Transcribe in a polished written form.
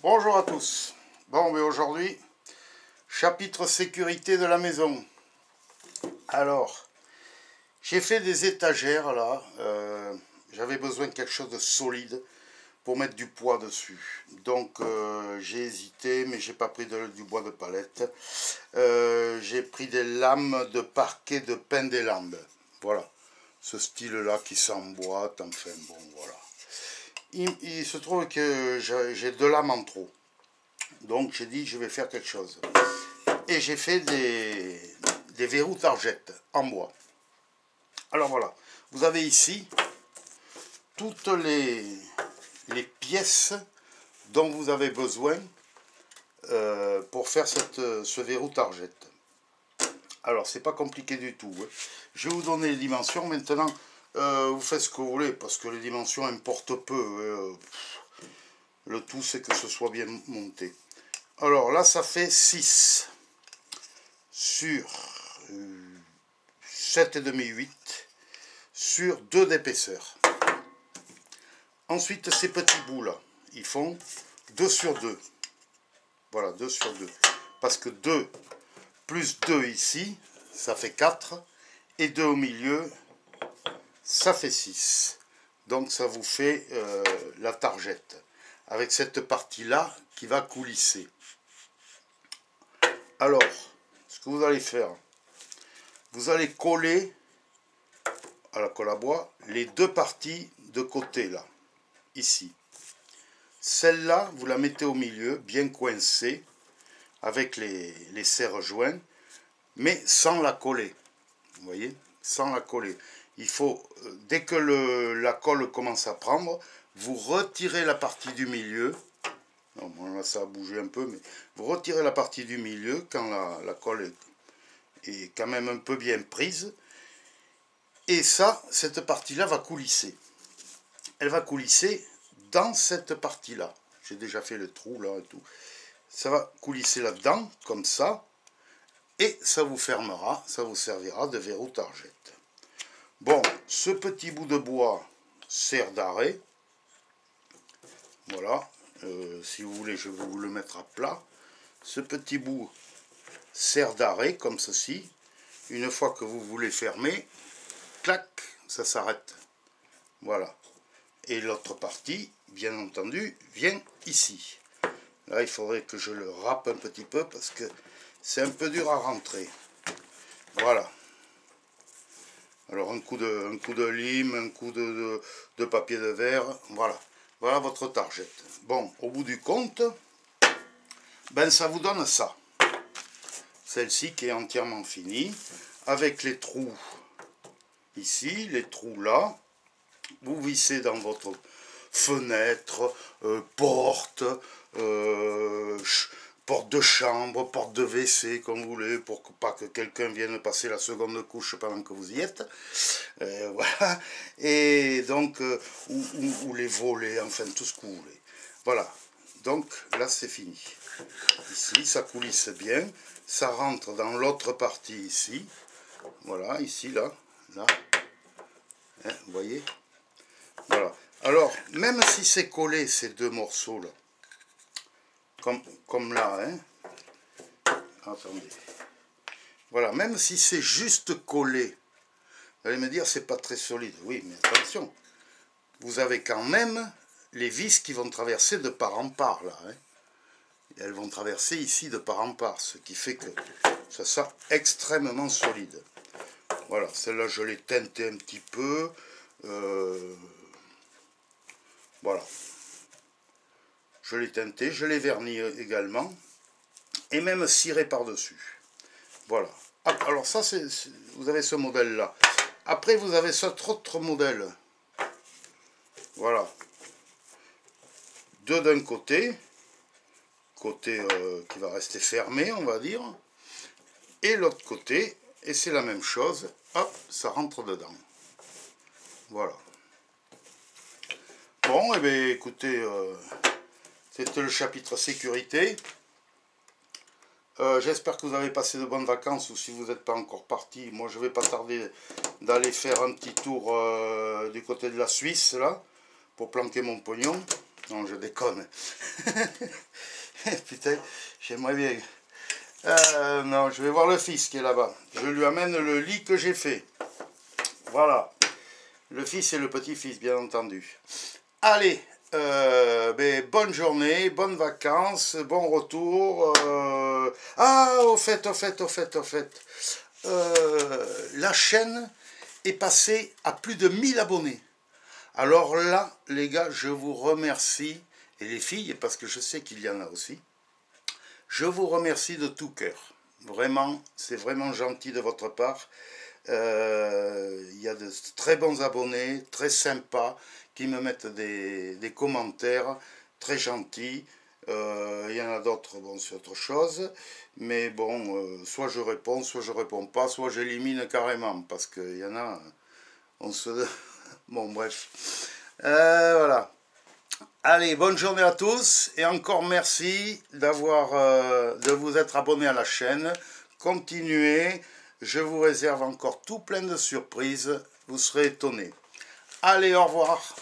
Bonjour à tous. Bon, mais aujourd'hui, chapitre sécurité de la maison. Alors, j'ai fait des étagères là. J'avais besoin de quelque chose de solide pour mettre du poids dessus. Donc, j'ai hésité, mais j'ai pas pris du bois de palette. J'ai pris des lames de parquet de Pain des Landes. Voilà, ce style-là qui s'emboîte. Enfin, bon, voilà. Il se trouve que j'ai deux lames en trop. Donc j'ai dit je vais faire quelque chose. Et j'ai fait des verrous targettes en bois. Alors voilà, vous avez ici toutes les pièces dont vous avez besoin pour faire ce verrou targette. Alors c'est pas compliqué du tout. Hein. Je vais vous donner les dimensions. Maintenant, vous faites ce que vous voulez parce que les dimensions importent peu. Le tout c'est que ce soit bien monté. Alors là, ça fait 6 sur 7,5, 8 sur 2 d'épaisseur. Ensuite, ces petits bouts là, ils font 2 sur 2. Voilà, 2 sur 2. Parce que 2 plus 2 ici, ça fait 4. Et 2 au milieu, ça fait 6. Donc ça vous fait la targette. Avec cette partie-là qui va coulisser. Alors, ce que vous allez faire, vous allez coller à la colle à bois les deux parties de côté là, ici. Celle-là, vous la mettez au milieu, bien coincée, avec les serre-joints, mais sans la coller. Vous voyez, sans la coller. Il faut, dès que la colle commence à prendre, vous retirez la partie du milieu. Non, bon, là ça a bougé un peu, mais vous retirez la partie du milieu quand la colle est quand même un peu bien prise. Et ça, cette partie-là va coulisser. Elle va coulisser dans cette partie-là. J'ai déjà fait le trou là et tout. Ça va coulisser là-dedans, comme ça. Et ça vous fermera, ça vous servira de verrou targette. Bon, ce petit bout de bois sert d'arrêt. Voilà. Si vous voulez, je vais vous le mettre à plat. Ce petit bout sert d'arrêt, comme ceci. Une fois que vous voulez fermer, clac, ça s'arrête. Voilà. Et l'autre partie, bien entendu, vient ici. Là, il faudrait que je le râpe un petit peu parce que c'est un peu dur à rentrer. Voilà. Alors, un coup de lime, un coup de papier de verre, voilà. Voilà votre targette. Bon, au bout du compte, ben ça vous donne ça. Celle-ci qui est entièrement finie, avec les trous ici, les trous là. Vous vissez dans votre fenêtre, porte, porte de chambre, porte de WC, comme vous voulez, pour pas que quelqu'un vienne passer la seconde couche pendant que vous y êtes. Voilà. Et donc, ou les volets, enfin, tout ce que vous voulez. Voilà. Donc, là, c'est fini. Ici, ça coulisse bien. Ça rentre dans l'autre partie ici. Voilà, ici, là. Là. Hein, vous voyez? Voilà. Alors, même si c'est collé, ces deux morceaux-là, comme là, hein. Attendez. Voilà, même si c'est juste collé, vous allez me dire, c'est pas très solide. Oui, mais attention, vous avez quand même les vis qui vont traverser de part en part, là. Hein. Et elles vont traverser ici de part en part, ce qui fait que ça sera extrêmement solide. Voilà, celle-là, je l'ai teintée un petit peu. Voilà. Je l'ai teinté, je l'ai verni également. Et même ciré par-dessus. Voilà. Alors ça, vous avez ce modèle-là. Après, vous avez cet autre modèle. Voilà. Deux d'un côté qui va rester fermé, on va dire. Et l'autre côté, et c'est la même chose. Hop, ça rentre dedans. Voilà. Bon, et bien écoutez, c'était le chapitre sécurité. J'espère que vous avez passé de bonnes vacances, ou si vous n'êtes pas encore parti, moi je vais pas tarder d'aller faire un petit tour du côté de la Suisse, là, pour planquer mon pognon. Non, je déconne. Putain, j'aimerais bien. Non, je vais voir le fils qui est là-bas. Je lui amène le lit que j'ai fait. Voilà. Le fils et le petit-fils, bien entendu. Allez, bonne journée, bonnes vacances, bon retour. Ah, au fait. La chaîne est passée à plus de 1000 abonnés. Alors là, les gars, je vous remercie. Et les filles, parce que je sais qu'il y en a aussi. Je vous remercie de tout cœur. Vraiment, c'est vraiment gentil de votre part. Il y a de très bons abonnés, très sympas, qui me mettent des commentaires très gentils. Il y en a d'autres, bon, c'est autre chose. Mais bon, soit je réponds pas, soit j'élimine carrément. Parce qu'il y en a, on se... Bon, bref. Voilà. Allez, bonne journée à tous et encore merci de vous être abonné à la chaîne. Continuez, je vous réserve encore tout plein de surprises, vous serez étonnés. Allez, au revoir.